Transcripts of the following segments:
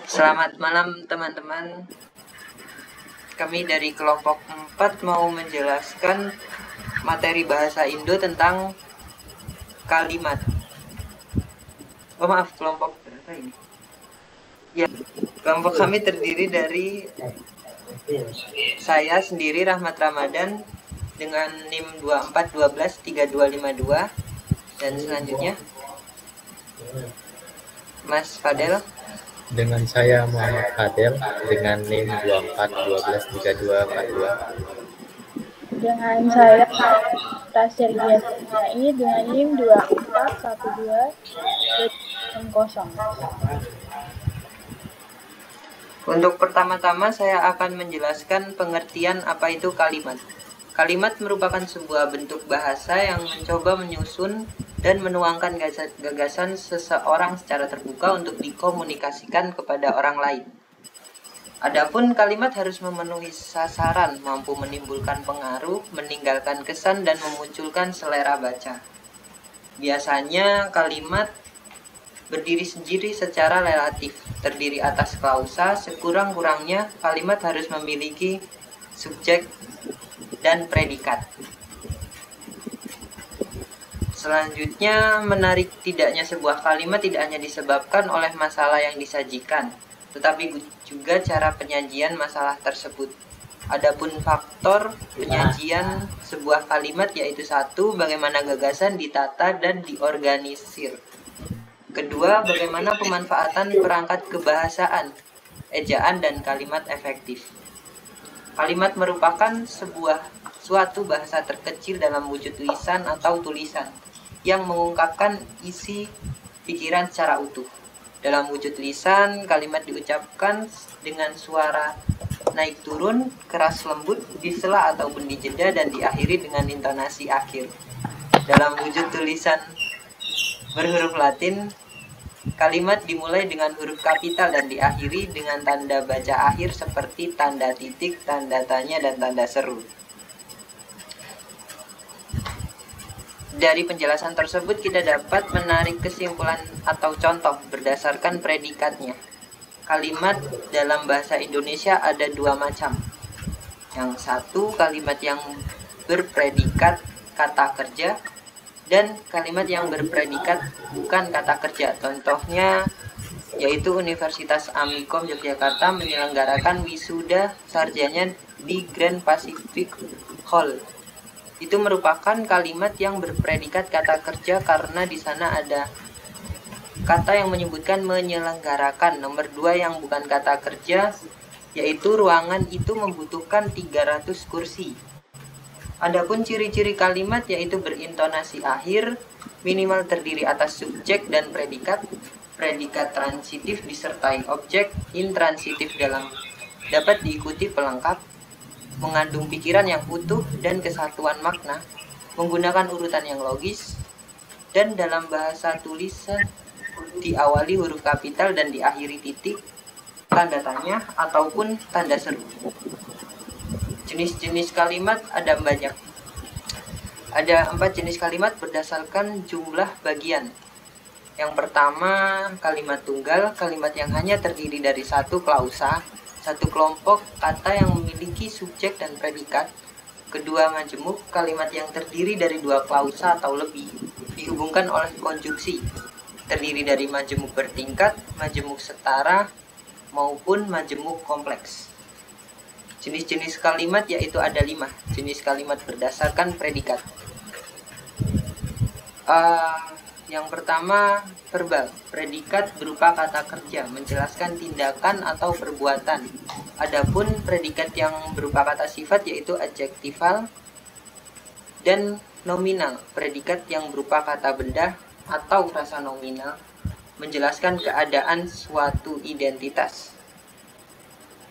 Selamat malam teman-teman. Kami dari kelompok 4 mau menjelaskan materi bahasa Indo tentang kalimat. Oh maaf, kelompok berapa ini? Ya, kelompok kami terdiri dari saya sendiri Rahmat Ramadan dengan NIM 24123252 dan selanjutnya Mas Fadel dengan saya Muhammad Fadel dengan NIM 24123242. Dengan saya Tasir Giasai dengan NIM 241260. Untuk pertama-tama saya akan menjelaskan pengertian apa itu kalimat. Kalimat merupakan sebuah bentuk bahasa yang mencoba menyusun dan menuangkan gagasan seseorang secara terbuka untuk dikomunikasikan kepada orang lain. Adapun kalimat harus memenuhi sasaran, mampu menimbulkan pengaruh, meninggalkan kesan, dan memunculkan selera baca. Biasanya kalimat berdiri sendiri secara relatif, terdiri atas klausa. Sekurang-kurangnya kalimat harus memiliki subjek dan predikat. Selanjutnya, menarik tidaknya sebuah kalimat tidak hanya disebabkan oleh masalah yang disajikan, tetapi juga cara penyajian masalah tersebut. Adapun faktor penyajian sebuah kalimat yaitu satu, bagaimana gagasan ditata dan diorganisir. Kedua, bagaimana pemanfaatan perangkat kebahasaan, ejaan, dan kalimat efektif. Kalimat merupakan suatu bahasa terkecil dalam wujud lisan atau tulisan yang mengungkapkan isi pikiran secara utuh. Dalam wujud lisan, kalimat diucapkan dengan suara naik turun, keras lembut, disela ataupun dijeda, dan diakhiri dengan intonasi akhir. Dalam wujud tulisan berhuruf Latin, kalimat dimulai dengan huruf kapital dan diakhiri dengan tanda baca akhir seperti tanda titik, tanda tanya, dan tanda seru. Dari penjelasan tersebut kita dapat menarik kesimpulan atau contoh berdasarkan predikatnya. Kalimat dalam bahasa Indonesia ada dua macam. Yang satu, kalimat yang berpredikat kata kerja, dan kalimat yang berpredikat bukan kata kerja. Contohnya yaitu Universitas Amikom Yogyakarta menyelenggarakan wisuda sarjana di Grand Pacific Hall. Itu merupakan kalimat yang berpredikat kata kerja karena di sana ada kata yang menyebutkan menyelenggarakan. Nomor 2 yang bukan kata kerja yaitu ruangan itu membutuhkan 300 kursi. Adapun ciri-ciri kalimat yaitu berintonasi akhir, minimal terdiri atas subjek dan predikat, predikat transitif disertai objek, intransitif dapat diikuti pelengkap, mengandung pikiran yang utuh dan kesatuan makna, menggunakan urutan yang logis, dan dalam bahasa tulisan diawali huruf kapital dan diakhiri titik, tanda tanya, ataupun tanda seru. Jenis-jenis kalimat ada banyak. Ada 4 jenis kalimat berdasarkan jumlah bagian. Yang pertama, kalimat tunggal, kalimat yang hanya terdiri dari satu klausa, satu kelompok kata yang memiliki subjek dan predikat. Kedua, majemuk, kalimat yang terdiri dari 2 klausa atau lebih, dihubungkan oleh konjungsi, terdiri dari majemuk bertingkat, majemuk setara, maupun majemuk kompleks. Jenis-jenis kalimat yaitu ada 5 jenis kalimat berdasarkan predikat. Yang pertama, verbal. Predikat berupa kata kerja, menjelaskan tindakan atau perbuatan. Adapun predikat yang berupa kata sifat yaitu adjektifal dan nominal. Predikat yang berupa kata benda atau rasa nominal, menjelaskan keadaan suatu identitas.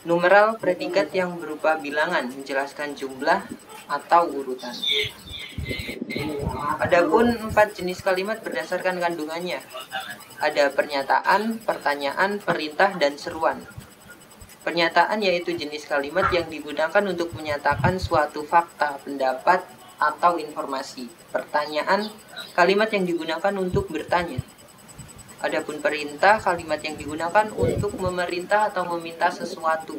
Numeral, predikat yang berupa bilangan, menjelaskan jumlah atau urutan. Adapun 4 jenis kalimat berdasarkan kandungannya. Ada pernyataan, pertanyaan, perintah, dan seruan. Pernyataan yaitu jenis kalimat yang digunakan untuk menyatakan suatu fakta, pendapat, atau informasi. Pertanyaan, kalimat yang digunakan untuk bertanya. Adapun perintah, kalimat yang digunakan untuk memerintah atau meminta sesuatu.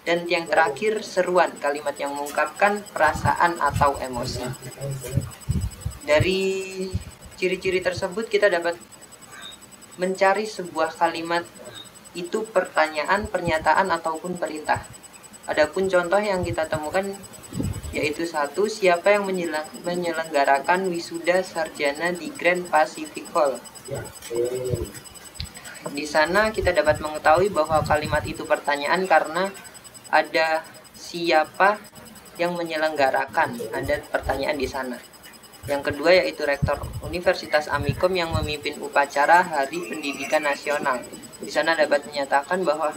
Dan yang terakhir, seruan, kalimat yang mengungkapkan perasaan atau emosi. Dari ciri-ciri tersebut kita dapat mencari sebuah kalimat itu pertanyaan, pernyataan, ataupun perintah. Adapun contoh yang kita temukan yaitu 1. Siapa yang menyelenggarakan wisuda sarjana di Grand Pacific Hall? Di sana kita dapat mengetahui bahwa kalimat itu pertanyaan karena ada siapa yang menyelenggarakan, ada pertanyaan di sana. Yang kedua yaitu Rektor Universitas Amikom yang memimpin upacara Hari Pendidikan Nasional. Di sana dapat menyatakan bahwa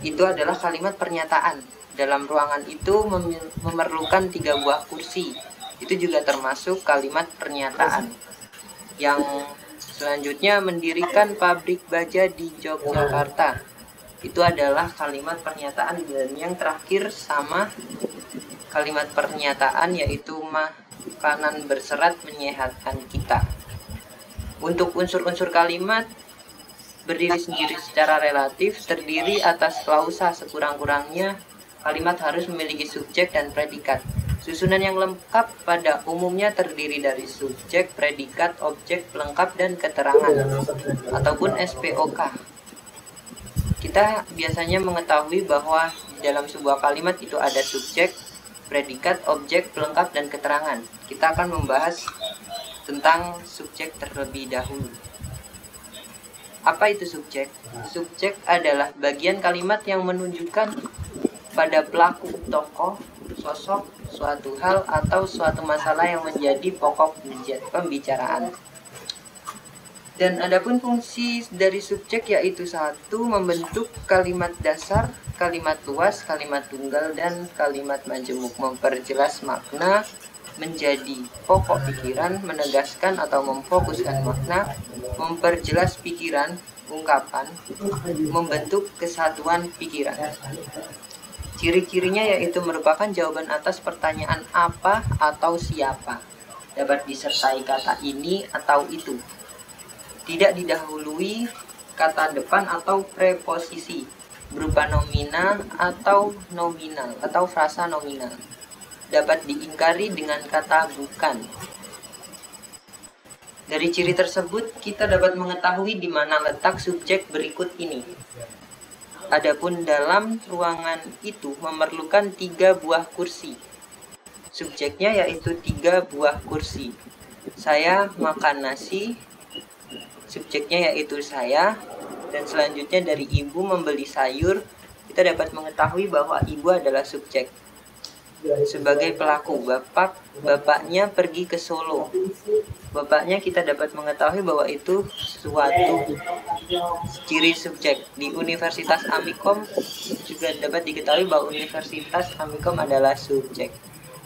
itu adalah kalimat pernyataan. Dalam ruangan itu memerlukan 3 buah kursi. Itu juga termasuk kalimat pernyataan. Yang selanjutnya mendirikan pabrik baja di Yogyakarta. Itu adalah kalimat pernyataan. Dan yang terakhir sama kalimat pernyataan yaitu makanan berserat menyehatkan kita. Untuk unsur-unsur kalimat berdiri sendiri secara relatif, terdiri atas klausa. Sekurang-kurangnya kalimat harus memiliki subjek dan predikat. Susunan yang lengkap pada umumnya terdiri dari subjek, predikat, objek, pelengkap, dan keterangan ataupun SPOK. Kita biasanya mengetahui bahwa di dalam sebuah kalimat itu ada subjek, predikat, objek, pelengkap, dan keterangan. Kita akan membahas tentang subjek terlebih dahulu. Apa itu subjek? Subjek adalah bagian kalimat yang menunjukkan pada pelaku, tokoh, sosok, suatu hal, atau suatu masalah yang menjadi pokok pembicaraan. Dan adapun fungsi dari subjek yaitu 1. Membentuk kalimat dasar, kalimat luas, kalimat tunggal, dan kalimat majemuk. Memperjelas makna, menjadi pokok pikiran, menegaskan atau memfokuskan makna, memperjelas pikiran, ungkapan, membentuk kesatuan pikiran. Ciri-cirinya yaitu merupakan jawaban atas pertanyaan apa atau siapa. Dapat disertai kata ini atau itu. Tidak didahului kata depan atau preposisi berupa nominal atau frasa nominal. Dapat diingkari dengan kata bukan. Dari ciri tersebut kita dapat mengetahui di mana letak subjek berikut ini. Adapun dalam ruangan itu memerlukan 3 buah kursi. Subjeknya yaitu 3 buah kursi. Saya makan nasi. Subjeknya yaitu saya. Dan selanjutnya dari ibu membeli sayur. Kita dapat mengetahui bahwa ibu adalah subjek. Sebagai pelaku, bapaknya pergi ke Solo. Bapaknya kita dapat mengetahui bahwa itu suatu ciri subjek. Di Universitas Amikom juga dapat diketahui bahwa Universitas Amikom adalah subjek.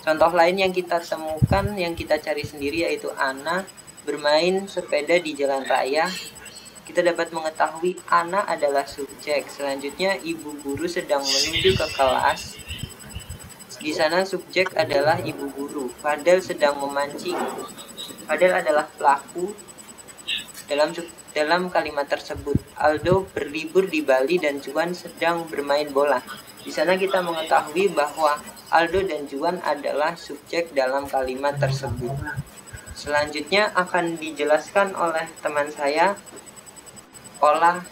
Contoh lain yang kita temukan, yang kita cari sendiri yaitu Ana bermain sepeda di jalan raya. Kita dapat mengetahui Ana adalah subjek. Selanjutnya ibu guru sedang menuju ke kelas. Di sana subjek adalah ibu guru. Fadel sedang memancing. Fadel adalah pelaku dalam kalimat tersebut. Aldo berlibur di Bali dan Juan sedang bermain bola. Di sana kita mengetahui bahwa Aldo dan Juan adalah subjek dalam kalimat tersebut. Selanjutnya akan dijelaskan oleh teman saya, Ola.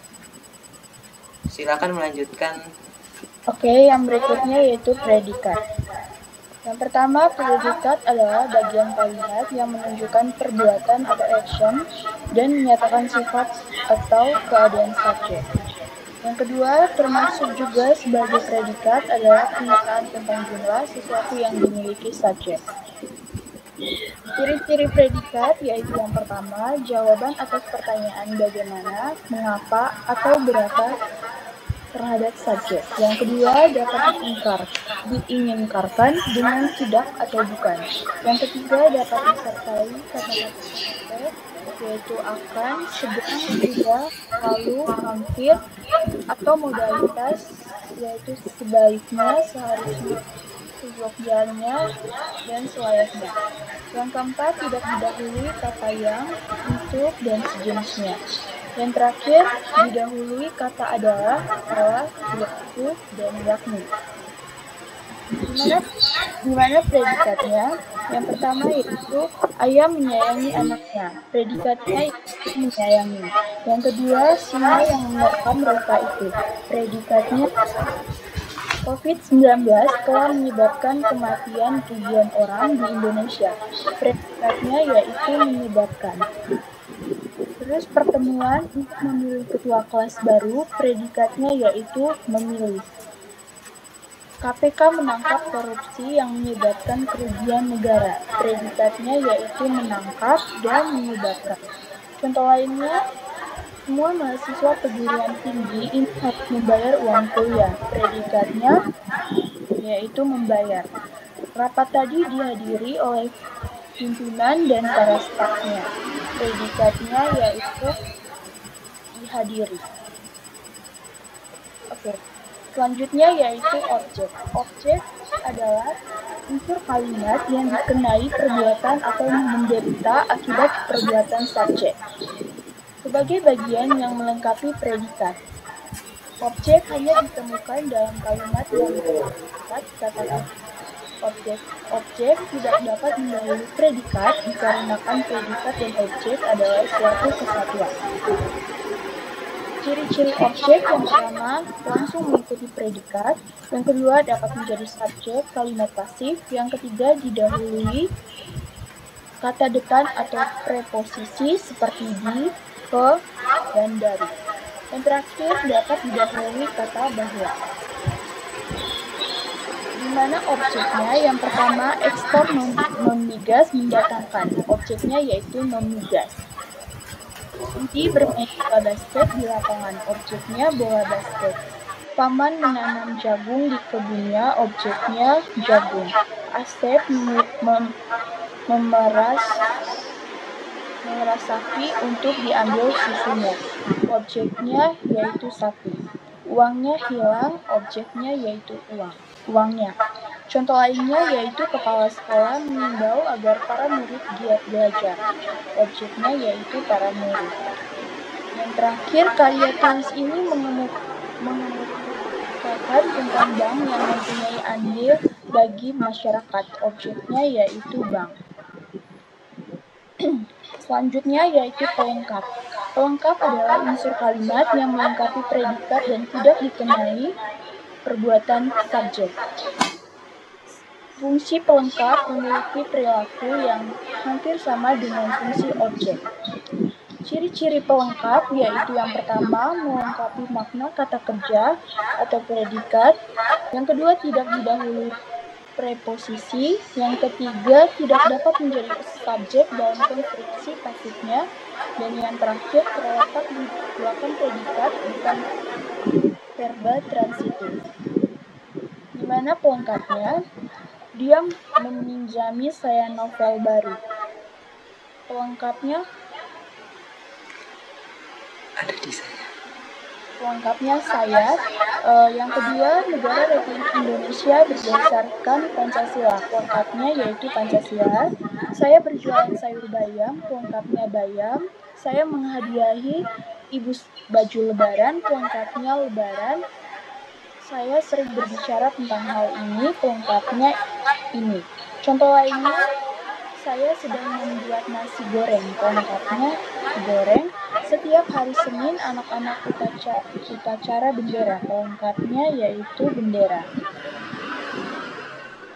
Silakan melanjutkan. Oke, yang berikutnya yaitu predikat. Yang pertama, predikat adalah bagian kalimat yang menunjukkan perbuatan atau action dan menyatakan sifat atau keadaan subjek. Yang kedua, termasuk juga sebagai predikat adalah pernyataan tentang jumlah sesuatu yang dimiliki subjek. Ciri-ciri predikat yaitu yang pertama, jawaban atas pertanyaan bagaimana, mengapa, atau berapa terhadap subjek. Yang kedua, dapat diinginkan dengan tidak atau bukan. Yang ketiga, dapat disertai kata-kata subjek, yaitu akan, sedang, tidak, lalu, hampir, atau modalitas, yaitu sebaiknya, seharusnya, seyogyanya, dan selayaknya. Yang keempat, tidak didahului kata yang, untuk, dan sejenisnya. Yang terakhir, didahului kata adalah, telah, yaitu, dan yakni. Gimana predikatnya? Yang pertama yaitu ayah menyayangi anaknya. Predikatnya itu menyayangi. Yang kedua, singa yang menerkam rusa itu. Predikatnya COVID-19 telah menyebabkan kematian ribuan orang di Indonesia. Predikatnya yaitu menyebabkan. Terus pertemuan untuk memilih ketua kelas baru, predikatnya yaitu memilih. KPK menangkap korupsi yang menyebabkan kerugian negara. Predikatnya yaitu menangkap dan menyebabkan. Contoh lainnya, semua mahasiswa perguruan tinggi ini harus membayar uang kuliah. Predikatnya yaitu membayar. Rapat tadi dihadiri oleh pimpinan dan para stafnya. Predikatnya yaitu dihadiri. Oke. Selanjutnya yaitu objek. Objek adalah unsur kalimat yang dikenai perbuatan atau menderita akibat perbuatan subjek. Sebagai bagian yang melengkapi predikat. Objek hanya ditemukan dalam kalimat yang berkata kata objek tidak dapat mendahului predikat dikarenakan predikat dan objek adalah suatu kesatuan. Ciri-ciri objek yang pertama langsung mengikuti predikat, yang kedua dapat menjadi subjek kalimat pasif, yang ketiga didahului kata depan atau preposisi seperti di, ke, dan dari. Yang terakhir dapat didahului kata bahwa. Di mana objeknya? Yang pertama ekspor non-migas mendatangkan. Objeknya yaitu non-migas. Inti bermain bola basket di lapangan, objeknya bola basket. Paman menanam jagung di kebunnya, objeknya jagung. Asep memeras sapi untuk diambil susunya, objeknya yaitu sapi. Uangnya hilang, objeknya yaitu uangnya. Contoh lainnya yaitu kepala sekolah mengimbau agar para murid giat belajar. Objeknya yaitu para murid. Yang terakhir, karya tulis ini mengemukakan tentang bank yang mempunyai andil bagi masyarakat. Objeknya yaitu bank. Selanjutnya yaitu pelengkap. Pelengkap adalah unsur kalimat yang melengkapi predikat dan tidak dikenai perbuatan subjek. Fungsi pelengkap memiliki perilaku yang hampir sama dengan fungsi objek. Ciri-ciri pelengkap yaitu yang pertama melengkapi makna kata kerja atau predikat, yang kedua tidak didahului preposisi, yang ketiga tidak dapat menjadi subjek dalam konstruksi pasifnya, dan yang terakhir terletak di belakang predikat bukan verba transitif. Di mana pelengkapnya? Dia meminjami saya novel baru. Pelengkapnya ada di saya. Pelengkapnya saya. Yang kedua, Negara Republik Indonesia berdasarkan Pancasila. Pelengkapnya yaitu Pancasila. Saya berjualan sayur bayam. Pelengkapnya bayam. Saya menghadiahi ibu baju lebaran. Pelengkapnya lebaran. Saya sering berbicara tentang hal ini, pelengkapnya ini. Contoh lainnya, saya sedang membuat nasi goreng, pelengkapnya goreng. Setiap hari Senin, anak-anak upacara bendera, pelengkapnya yaitu bendera.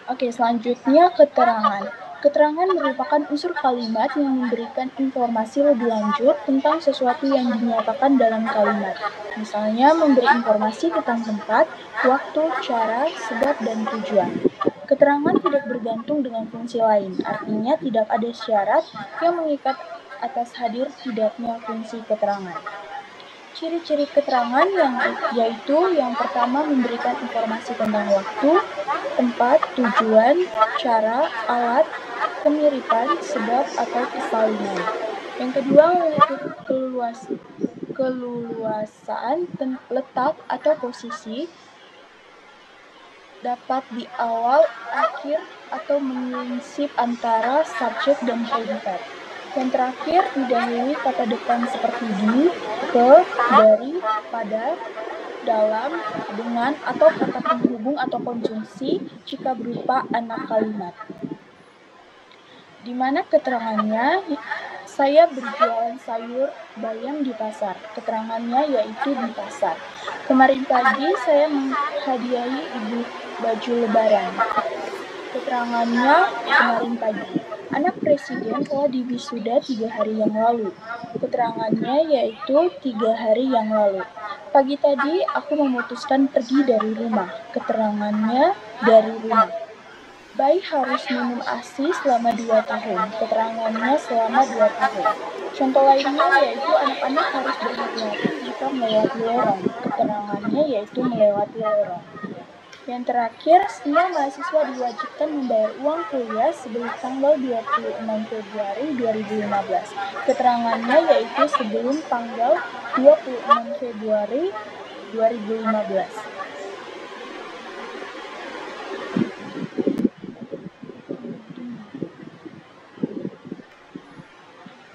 Oke, selanjutnya keterangan. Keterangan merupakan unsur kalimat yang memberikan informasi lebih lanjut tentang sesuatu yang dinyatakan dalam kalimat. Misalnya, memberi informasi tentang tempat, waktu, cara, sebab, dan tujuan. Keterangan tidak bergantung dengan fungsi lain, artinya tidak ada syarat yang mengikat atas hadir tidaknya fungsi keterangan. Ciri-ciri keterangan yaitu yang pertama memberikan informasi tentang waktu, tempat, tujuan, cara, alat, kemiripan, sebab, atau kesalinan. Yang kedua memiliki keleluasaan letak atau posisi, dapat di awal, akhir, atau menyinsip antara subjek dan predikat. Yang terakhir, didahului kata depan seperti di, ke, dari, pada, dalam, dengan, atau kata penghubung atau konjungsi jika berupa anak kalimat. Di mana keterangannya, saya berjualan sayur bayam di pasar. Keterangannya yaitu di pasar. Kemarin pagi saya menghadiahi ibu baju lebaran. Keterangannya kemarin pagi. Anak presiden telah diwisuda 3 hari yang lalu. Keterangannya yaitu 3 hari yang lalu. Pagi tadi aku memutuskan pergi dari rumah. Keterangannya dari rumah. Bayi harus minum ASI selama 2 tahun. Keterangannya selama 2 tahun. Contoh lainnya yaitu anak-anak harus berhati-hati jika melewati lorong. Keterangannya yaitu melewati lorong. Yang terakhir, semua mahasiswa diwajibkan membayar uang kuliah sebelum tanggal 26 Februari 2015. Keterangannya yaitu sebelum tanggal 26 Februari 2015.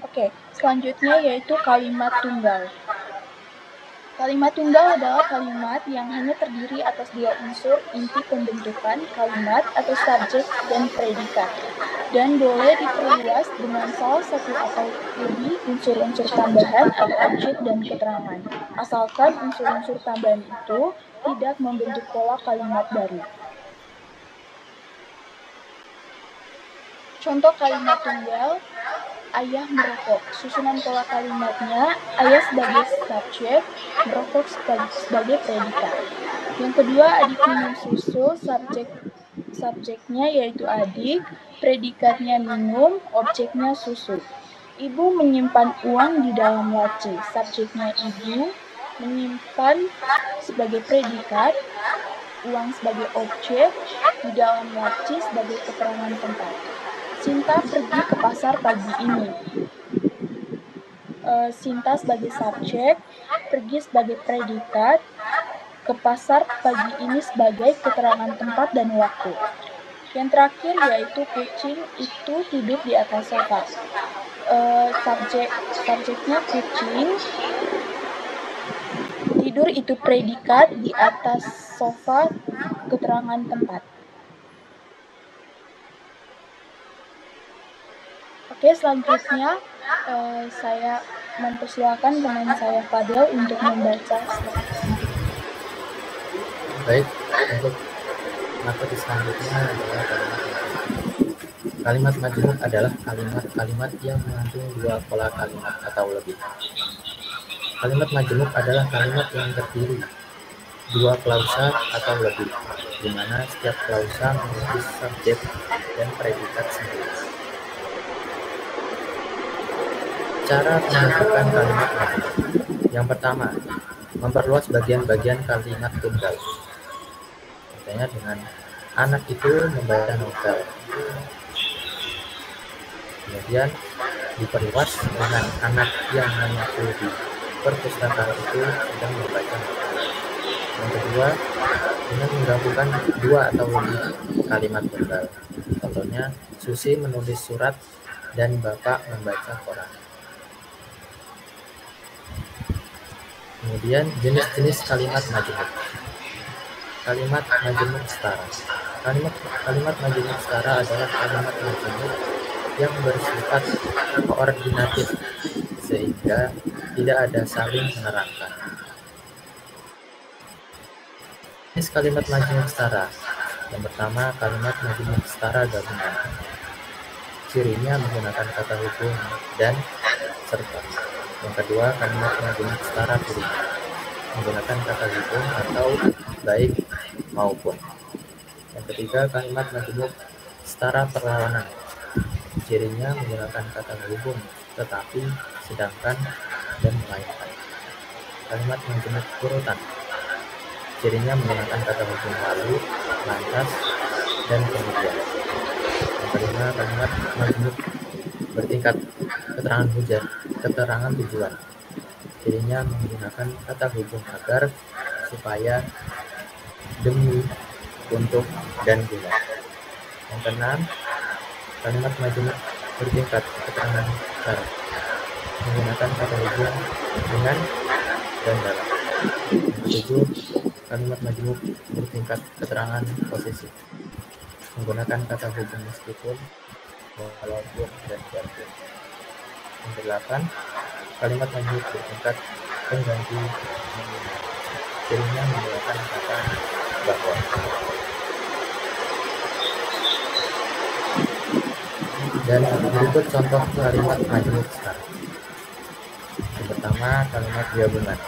Oke, selanjutnya yaitu kalimat tunggal. Kalimat tunggal adalah kalimat yang hanya terdiri atas 2 unsur inti pembentukan kalimat atau subjek dan predikat, dan boleh diperluas dengan salah satu atau lebih unsur-unsur tambahan atau objek dan keterangan, asalkan unsur-unsur tambahan itu tidak membentuk pola kalimat baru. Contoh kalimat tunggal, ayah merokok. Susunan pola kalimatnya, ayah sebagai subjek, merokok sebagai predikat. Yang kedua, adik minum susu, subjeknya yaitu adik, predikatnya minum, objeknya susu. Ibu menyimpan uang di dalam laci, subjeknya ibu, menyimpan sebagai predikat, uang sebagai objek, di dalam laci sebagai keterangan tempat. Sinta pergi ke pasar pagi ini. Sinta sebagai subjek, pergi sebagai predikat, ke pasar pagi ini sebagai keterangan tempat dan waktu. Yang terakhir yaitu kucing itu hidup di atas sofa. Subjeknya kucing, tidur itu predikat, di atas sofa keterangan tempat. Oke, selanjutnya saya mempersilakan teman saya Fadel untuk membaca slide. Baik, untuk materi selanjutnya adalah kalimat majmuk adalah kalimat-kalimat yang mengandung 2 pola kalimat atau lebih. Kalimat majmuk adalah kalimat yang terdiri 2 klausa atau lebih, di mana setiap klausa memiliki subjek dan predikat sendiri. Cara pembentukan kalimat majmuk. Yang pertama, memperluas bagian-bagian kalimat tunggal. Contohnya dengan anak itu membaca novel. Kemudian diperluas dengan anak yang mengaku di perpustakaan itu sedang membaca novel. Yang kedua, dengan menggabungkan 2 atau lebih kalimat tunggal. Contohnya, Susi menulis surat dan Bapak membaca koran. Kemudian jenis-jenis kalimat majmuk. Kalimat majmuk setara. Kalimat majmuk setara adalah kalimat majmuk yang bersifat koordinatif sehingga tidak ada saling menerangkan. Jenis kalimat majmuk setara. Yang pertama, kalimat majmuk setara gabungan. Cirinya menggunakan kata hubung dan serta. Yang kedua, kalimat majmuk setara turunan, menggunakan kata hubung atau baik maupun. Yang ketiga, kalimat majmuk setara perlawanan. Cirinya menggunakan kata hubung, tetapi, sedangkan, dan melainkan. Kalimat majmuk urutan. Cirinya menggunakan kata hubung lalu, lantas, dan kemudian. Yang kelima, kalimat majmuk bertingkat keterangan tujuan. Cirinya menggunakan kata hubung agar, supaya, demi, untuk, dan guna. Yang keenam, kalimat majmuk bertingkat keterangan cara menggunakan kata hubung dengan dan dalam. Yang ketujuh, kalimat majmuk bertingkat keterangan posesif menggunakan kata hubung meskipun, walaupun, dan biarpun. Yang kedelapan, kalimat majmuk bertingkat pengganti nominal. Cirinya menggunakan kata bahwa. Dan berikut contoh kalimat majmuk sekarang. Yang pertama, kalimat gabungan.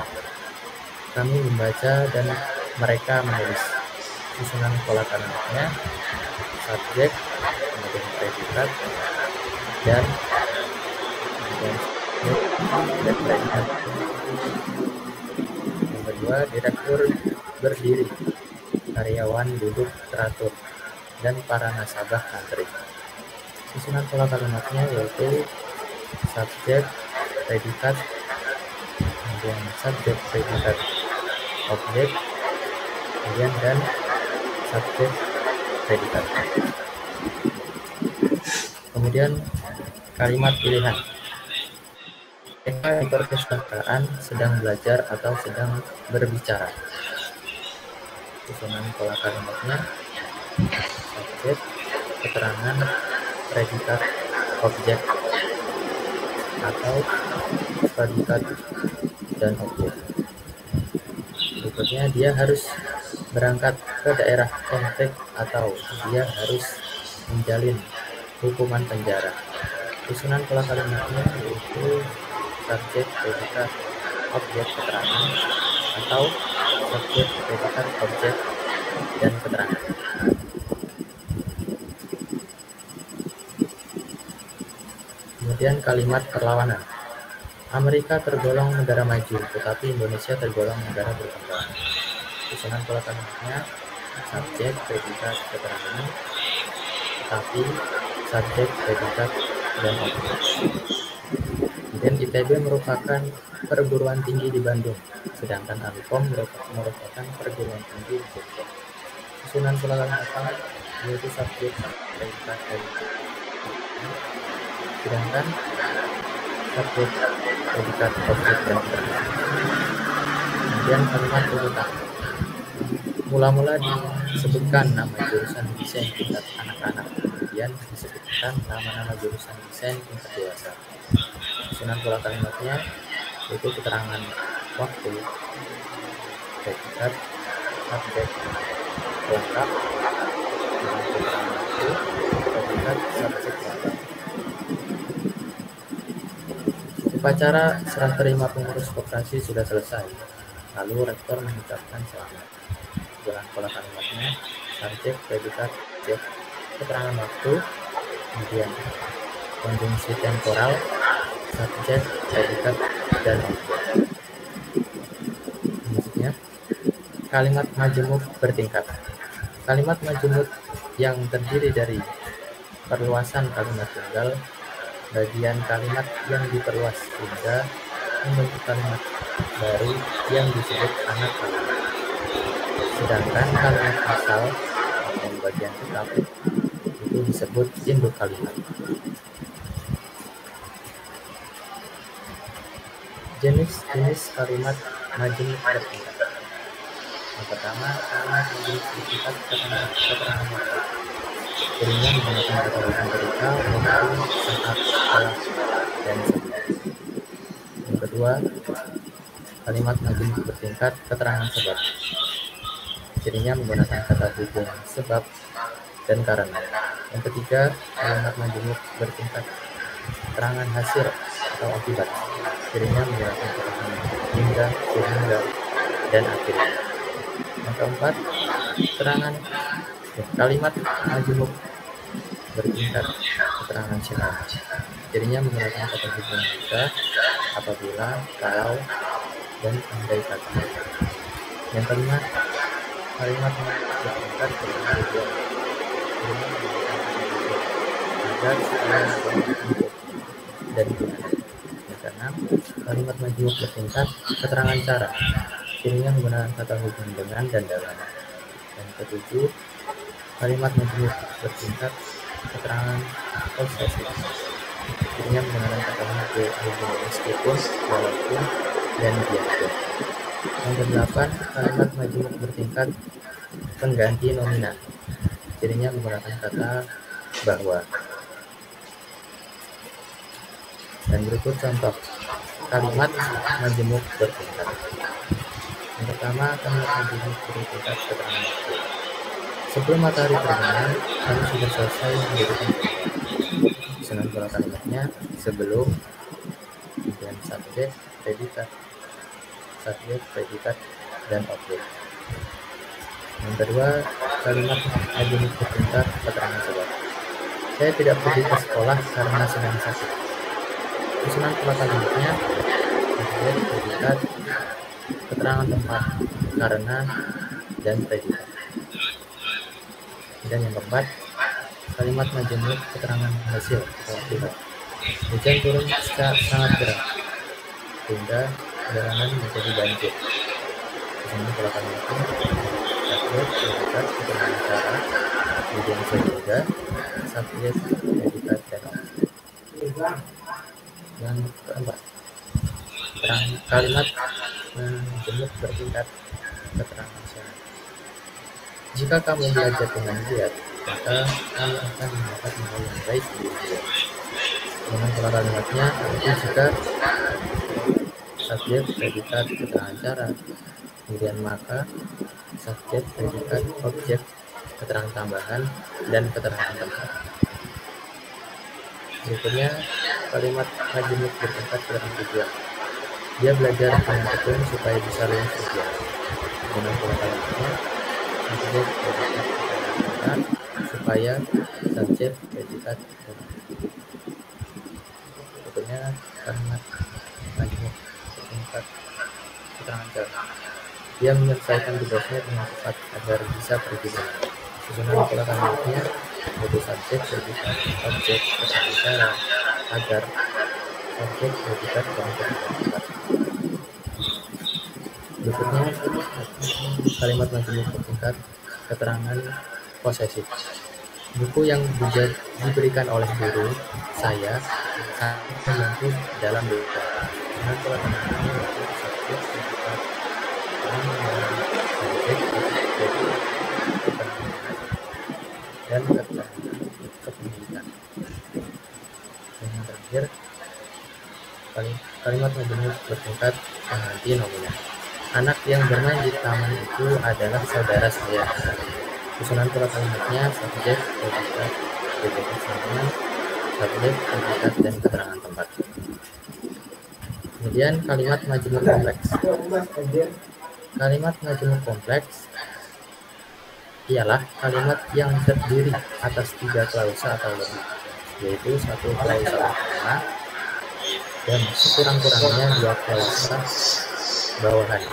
Kami membaca dan mereka menulis. Susunan pola kalimatnya subjek, kemudian predikat, dan predikat. Yang kedua, direktur berdiri, karyawan duduk teratur, dan para nasabah antri. Susunan pola kalimatnya yaitu subjek, predikat, kemudian subjek, predikat, objek, kemudian dan subjek, predikat. Kemudian kalimat pilihan. Mereka di perpustakaan sedang belajar atau sedang berbicara. Susunan pola kalimatnya subjek, keterangan, predikat, objek, atau predikat dan objek. Berikutnya, dia harus berangkat ke daerah konflik atau dia harus menjalin hukuman penjara. Susunan pola kalimatnya yaitu subjek, predikat, objek, keterangan, atau subjek, predikat, objek, dan keterangan. Kemudian kalimat perlawanan. Amerika tergolong negara maju, tetapi Indonesia tergolong negara berkembang. Susunan pola kalimatnya subjek, predikat, keterangan, tetapi, subjek, predikat, dan objek. Kemudian ITB merupakan perguruan tinggi di Bandung, sedangkan Alkom merupakan perguruan tinggi di Jogja. Susunan pola kalimatnya yaitu subjek, predikat, dan sedangkan subjek, predikat, objek, dan keterangan. Kemudian kalimat urutan. Mula-mula disebutkan nama jurusan desain tingkat anak-anak, kemudian disebutkan nama-nama jurusan desain tingkat dewasa. Susunan pola kalimatnya yaitu keterangan waktu, predikat, subjek, lengkap, keterangan waktu, predikat, subjek, lengkap. Upacara serah terima pengurus koperasi sudah selesai. Lalu rektor mengucapkan selamat. Susunan pola kalimatnya subjek, predikat, objek, keterangan waktu, kemudian konjungsi temporal, subjek, predikat, dan objek. Selanjutnya, kalimat majemuk bertingkat. Kalimat majemuk yang terdiri dari perluasan kalimat tunggal, bagian kalimat yang diperluas hingga membentuk kalimat baru yang disebut anak kalimat. Sedangkan kalimat asal atau bagian tetap itu disebut induk kalimat. Jenis-jenis kalimat majemuk bertingkat. Yang pertama, kalimat majemuk bertingkat keterangan waktu. Cirinya menggunakan kata hubung ketika, waktu, saat, setelah, dan setelah. Yang kedua, kalimat majemuk bertingkat keterangan sebab. Cirinya menggunakan kata hubung sebab dan karena. Yang ketiga, kalimat majemuk bertingkat keterangan hasil atau akibat. Cirinya menggunakan kata hingga, sehingga, dan akhirnya. Yang keempat, kalimat majemuk bertingkat keterangan syarat. Cirinya menggunakan kata hubung jika, apabila, kalau, dan andai kata. Yang kelima, kalimat bertingkat keterangan tujuan. Cirinya menggunakan kata tujuan agar setelah untuk dan guna. Yang keenam, kalimat majemuk bertingkat keterangan cara. Cirinya menggunakan kata hubung dengan dan dalam. Yang ketujuh, kalimat majemuk bertingkat keterangan posesif. Cirinya menggunakan kata hubung meskipun, walaupun, dan biarpun. Yang kedelapan, kalimat majemuk bertingkat pengganti nominal. Cirinya menggunakan kata bahwa. Dan berikut contoh kalimat majemuk bertingkat. Yang pertama, kalimat majemuk bertingkat keterangan waktu. Sebelum matahari terbenam, kami sudah selesai mendirikan rumah. Susunan pola kalimatnya sebelum, kemudian subjek, predikat, dan objek. Yang kedua, kalimat majemuk bertingkat keterangan sebab. Saya tidak pergi ke sekolah karena sedang sakit. Susunan pola kalimatnya subjek, predikat, keterangan tempat, karena, dan predikat. Dan yang keempat, kalimat majemuk keterangan hasil atau akibat. Hujan turun sangat deras sehingga jalanan menjadi banjir. Susunan pola kalimatnya subjek, predikat, keterangan cara, kemudian sehingga, subjek, predikat, dan objek. Yang keempat, kalimat majemuk bertingkat keterangan syarat. Jika kamu belajar dengan giat, maka kamu akan mendapat nilai yang baik di ujian. Dengan pola kalimatnya itu jika, subjek, predikat, keterangan cara, kemudian maka, subjek, predikat, objek, keterangan tambahan, dan keterangan tempat. Berikutnya, kalimat majemuk bertingkat keterangan tujuan. Dia belajar dengan tekun supaya bisa lulus ujian. Dengan pola kalimatnya subjek, predikat, keterangan tempat, supaya, subjek, predikat, dan berikutnya kalimat majemuk bertingkat keterangan cara. Dia menyelesaikan tugasnya dengan cepat agar bisa pergi dengan. Susunan pola kalimatnya yaitu subjek, predikat, objek, keterangan cara, agar, subjek, predikat, dan keterangan tempat. Berikutnya kalimat majemuk bertingkat keterangan posesif. Buku yang diberikan oleh guru saya sangat membantu dalam belajar. Dengan pola kalimatnya yaitu subjek, predikat, objek, dan keterangan kepemilikan. Dan yang terakhir, kalimat majemuk bertingkat pengganti nominal. Anak yang bermain di taman itu adalah saudara saya. Susunan pola kalimatnya subjek, predikat, sama, subjek, predikat, dan keterangan tempat. Kemudian kalimat majemuk kompleks. Kalimat majemuk kompleks ialah kalimat yang terdiri atas 3 klausa atau lebih, yaitu 1 klausa utama dan sekurang-kurangnya 2 klausa bawahan,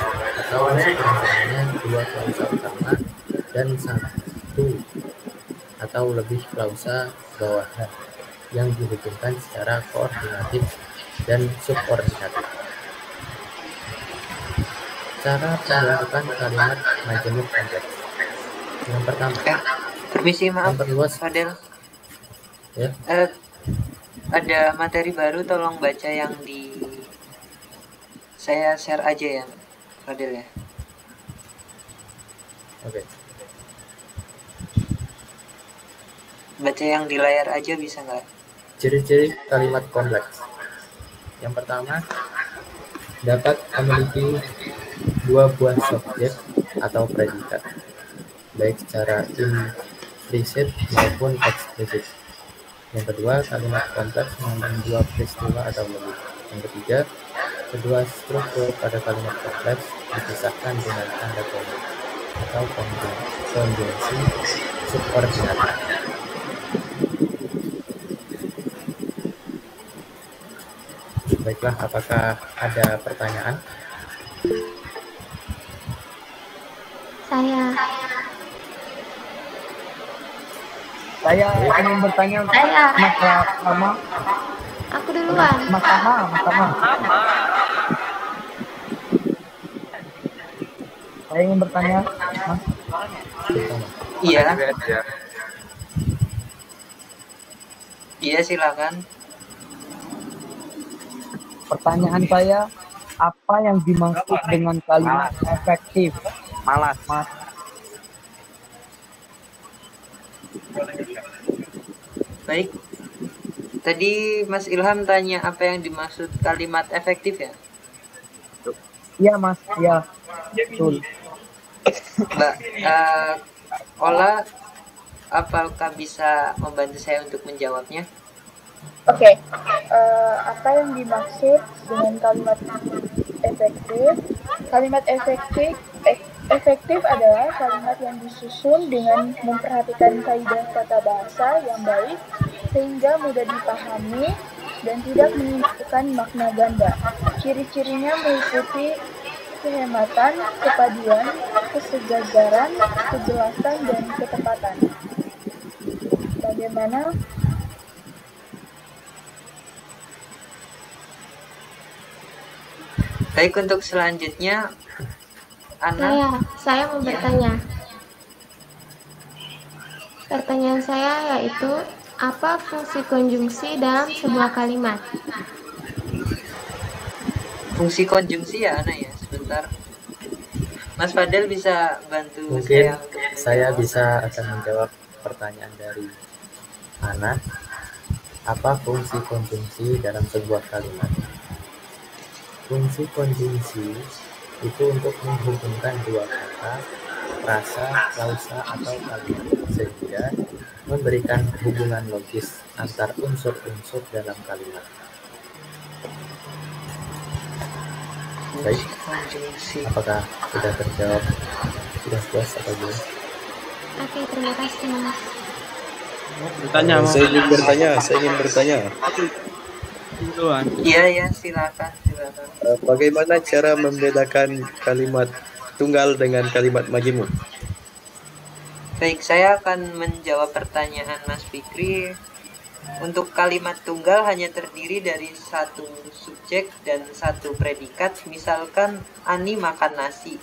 atau sekurang-kurangnya 2 klausa utama dan 1 atau lebih klausa bawahan yang dihubungkan secara koordinatif dan subordinatif. Cara pembentukan kalimat majemuk kompleks. Yang pertama, permisi, maaf memperluas. Fadel. Ya. Ada materi baru, tolong baca yang di saya share aja ya, Fadel ya. Oke. Baca yang di layar aja bisa nggak? Ciri-ciri kalimat kompleks. Yang pertama, dapat memiliki 2 buah subjek atau predikat, baik secara implisit maupun eksplisit. Yang kedua, kalimat kompleks mengandung 2 peristiwa atau lebih. Yang ketiga, kedua struktur pada kalimat kompleks dipisahkan dengan tanda koma atau konjungsi subordinat. Baiklah, apakah ada pertanyaan? Saya ingin bertanya Mas Rama. Aku duluan. Mas Rama. Saya ingin bertanya, Mas. Iya. Iya, silakan. Pertanyaan saya, apa yang dimaksud dengan kalimat efektif? Malas. Baik. Tadi Mas Ilham tanya apa yang dimaksud kalimat efektif ya? Iya Mas, iya. Betul. Mbak Ola, apakah bisa membantu saya untuk menjawabnya? Oke, apa yang dimaksud dengan kalimat efektif? Kalimat efektif adalah kalimat yang disusun dengan memperhatikan kaidah tata bahasa yang baik sehingga mudah dipahami dan tidak menimbulkan makna ganda. Ciri-cirinya meliputi kehematan, kepaduan, kesejajaran, kejelasan, dan ketepatan. Bagaimana? Baik, untuk selanjutnya Ana. Saya mau bertanya. Pertanyaan saya yaitu, apa fungsi konjungsi dalam sebuah kalimat? Fungsi konjungsi ya Ana ya, sebentar. Mas Fadel bisa bantu Mungkin saya saya bisa akan menjawab pertanyaan dari Ana. Apa fungsi konjungsi dalam sebuah kalimat? Fungsi konjungsi itu untuk menghubungkan dua kata, frasa, klausa, atau kalimat sehingga memberikan hubungan logis antar unsur-unsur dalam kalimat. Baik, apakah sudah terjawab? Sudah puas atau belum? Oke, terima kasih Mas. Saya ingin bertanya. Iya, silakan. Bagaimana cara membedakan kalimat tunggal dengan kalimat majemuk? Baik, saya akan menjawab pertanyaan Mas Fikri. Untuk kalimat tunggal hanya terdiri dari satu subjek dan satu predikat. Misalkan Ani makan nasi.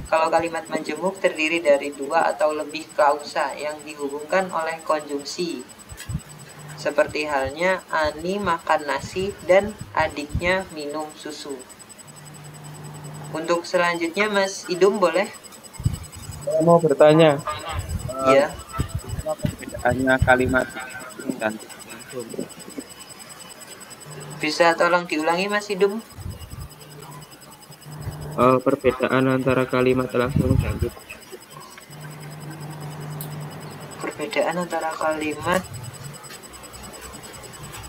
Kalau kalimat majemuk terdiri dari dua atau lebih klausa yang dihubungkan oleh konjungsi. Seperti halnya Ani makan nasi dan adiknya minum susu. Untuk selanjutnya Mas Idum boleh? Saya mau bertanya. Iya. Perbedaannya kalimat dan langsung. Bisa tolong diulangi Mas Idum? Perbedaan antara kalimat langsung dan Perbedaan antara kalimat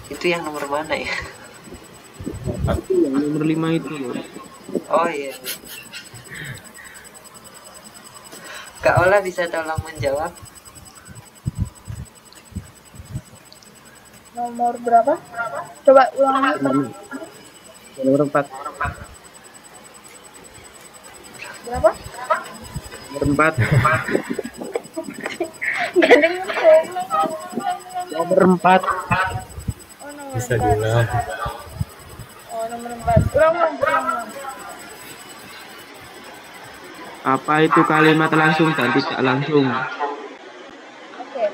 itu yang nomor mana ya? Aku yang nomor 5 itu loh. Oh iya. Kak Ola bisa tolong menjawab? Nomor berapa? Coba ulangi. Nomor 4. Berapa? Nomor 4. Gandeng. Nomor 4. Oh, nomor Bisa 4. diulang. Oh, nomor 4. Ulang. Apa itu kalimat langsung dan tidak langsung? Oke.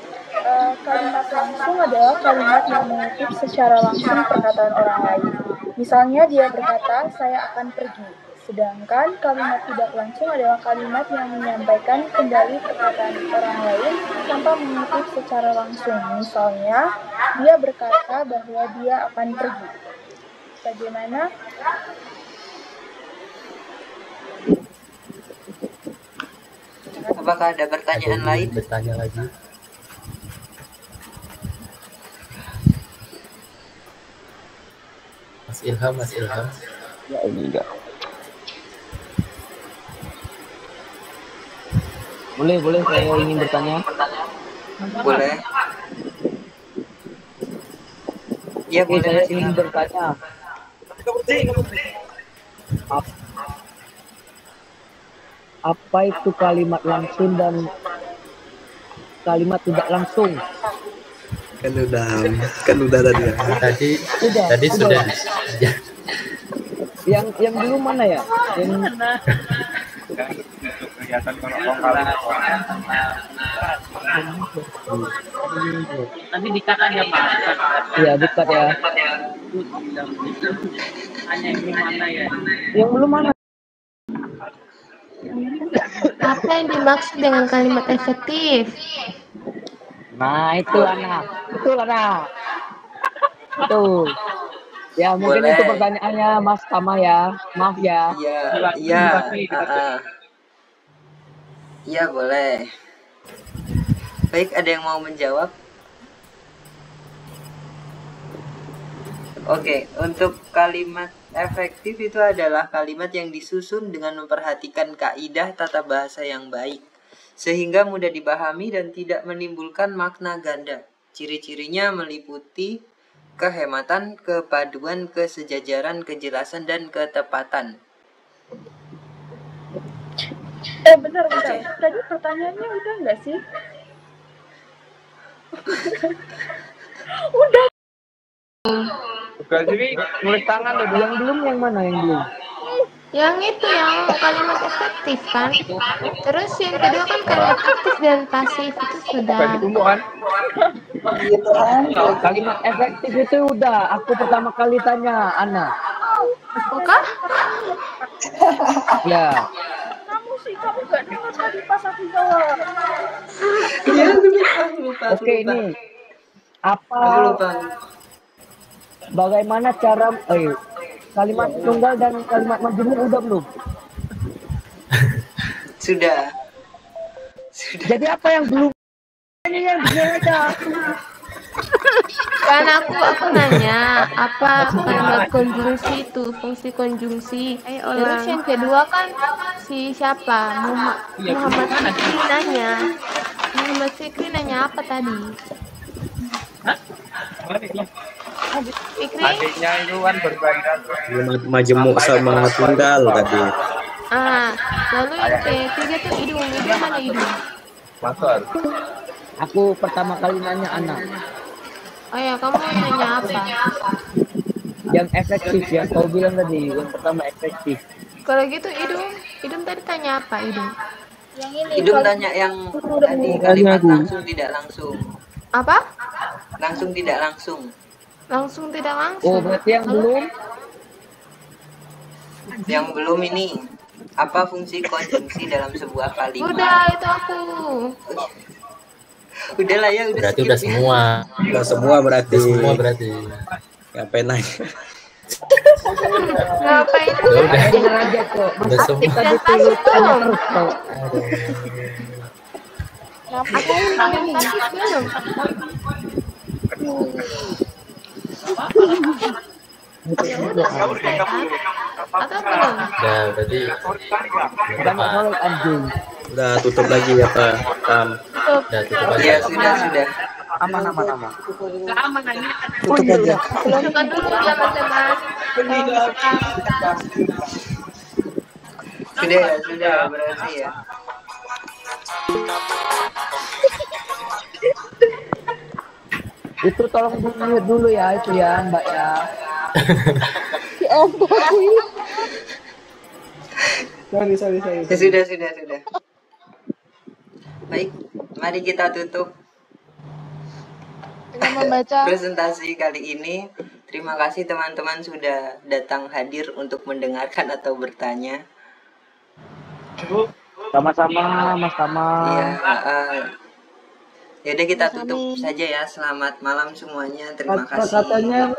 Kalimat langsung adalah kalimat yang mengutip secara langsung perkataan orang lain. Misalnya dia berkata, saya akan pergi. Sedangkan kalimat tidak langsung adalah kalimat yang menyampaikan kembali perkataan orang lain tanpa mengutip secara langsung. Misalnya, dia berkata bahwa dia akan pergi. Bagaimana? Apakah ada pertanyaan lain? Bertanya lagi. Mas Ilham. Ya, ini enggak. Boleh saya ingin bertanya. Boleh. Ya, Oke, boleh saya Mas ingin Ilham. bertanya. Apa itu kalimat langsung dan kalimat tidak langsung? Kan udah tadi. Tadi sudah. Ya. Yang dulu mana ya? Yang Nanti dikat aja Pak. iya dekat ya. Yang belum mana? Apa yang dimaksud dengan kalimat efektif? Nah, itu anak. Betul anak. Betul. Ya, mungkin Boleh. itu pertanyaannya Mas Tama ya. Maaf ya. Iya, iya. Iya, boleh. Baik, ada yang mau menjawab? Oke, untuk kalimat efektif itu adalah kalimat yang disusun dengan memperhatikan kaidah tata bahasa yang baik, sehingga mudah dipahami dan tidak menimbulkan makna ganda. Ciri-cirinya meliputi kehematan, kepaduan, kesejajaran, kejelasan, dan ketepatan. Bentar. Tadi pertanyaannya udah nggak sih? Udah. Bukan jadi nulis tangan loh. Yang belum yang mana yang belum? Yang itu yang kalimat efektif kan. Terus yang kedua kan kalimat aktif dan pasif itu sudah. Kalimat efektif itu udah. Aku pertama kali tanya Ana. Bukan? Ya. Kamu gak dengar tadi pas aku jawab. Iya, lupa. Oke, ini apa? Aku lupa. Bagaimana cara kalimat tunggal dan kalimat majemuk udah belum? Sudah. Jadi apa yang belum? Ini yang beda. Kan aku nanya apa kalimat konjungsi itu, fungsi konjungsi. Terus yang kedua kan si siapa? Muhammad Fikri nanya apa tadi? Fikri? Adiknya itu kan berbeda. Majemuk sama tunggal tadi. Lalu yang ketiga tuh hidung mana hidung? Masuk. Aku pertama kali nanya anak. Oh ya, kamu nanya apa? Yang efektif ya, kau bilang tadi yang pertama efektif. Kalau gitu hidung tadi tanya apa hidung? Yang ini. Hidung tanya yang tadi kalimat langsung tidak langsung. Apa? Langsung tidak langsung. Langsung tidak langsung. Oh, berarti yang belum? Yang belum ini. Apa fungsi konjungsi dalam sebuah kalimat? Udah, itu aku. Udah lah ya, udah. Berarti udah semua. Udah semua berarti. Ngapain nanya? Ngapain? Udah. Aja kok. Udah semua. Tadi tuh tanya terus kok. Ngapain belum? Ya udah selesai kan? Atau belum? Ya, berarti Tanya kalau anjing. Udah tutup lagi ya Pak. udah tutup aja. Ya, sudah. Aman. Tutup aja. Teman dulu ya teman-teman. Sudah berarti ya. Itu tolong di-mute dulu ya itu ya Mbak ya. Sorry. Ya, sudah. Baik, mari kita tutup Dengan membaca. presentasi kali ini. Terima kasih teman-teman sudah datang hadir untuk mendengarkan atau bertanya. Sama-sama Mas Tama. Iya, yaudah kita tutup saja ya. Selamat malam semuanya. Terima kasih. Katanya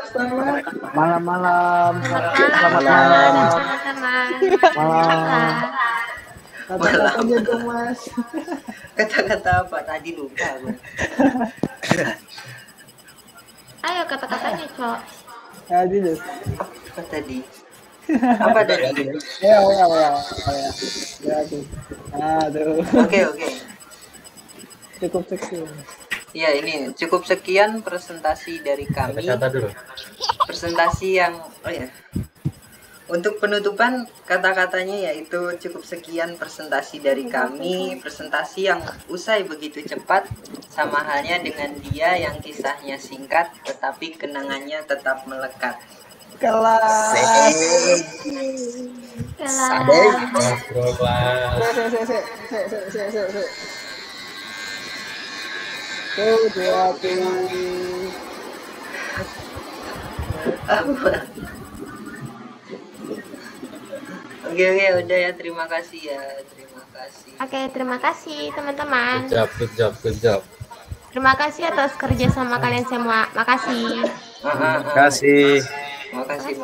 malam-malam. Selamat Malam, malam. teman-teman. Malam. Malam. Kata-kata apa tadi lupa gue. Ayo kata-katanya, Cok. Apa tadi? Apa tadi? Ya. Aduh. Oke. Cukup sekian. Ya, ini cukup sekian presentasi dari kami. Kata dulu. Presentasi yang untuk penutupan kata-katanya yaitu cukup sekian presentasi dari kami. Presentasi yang usai begitu cepat, sama halnya dengan dia yang kisahnya singkat tetapi kenangannya tetap melekat. Kelas. Oke, udah ya, terima kasih ya, terima kasih. Oke, terima kasih teman-teman. Good job. Terima kasih atas kerjasama kalian semua. Makasih. Makasih. Makasih.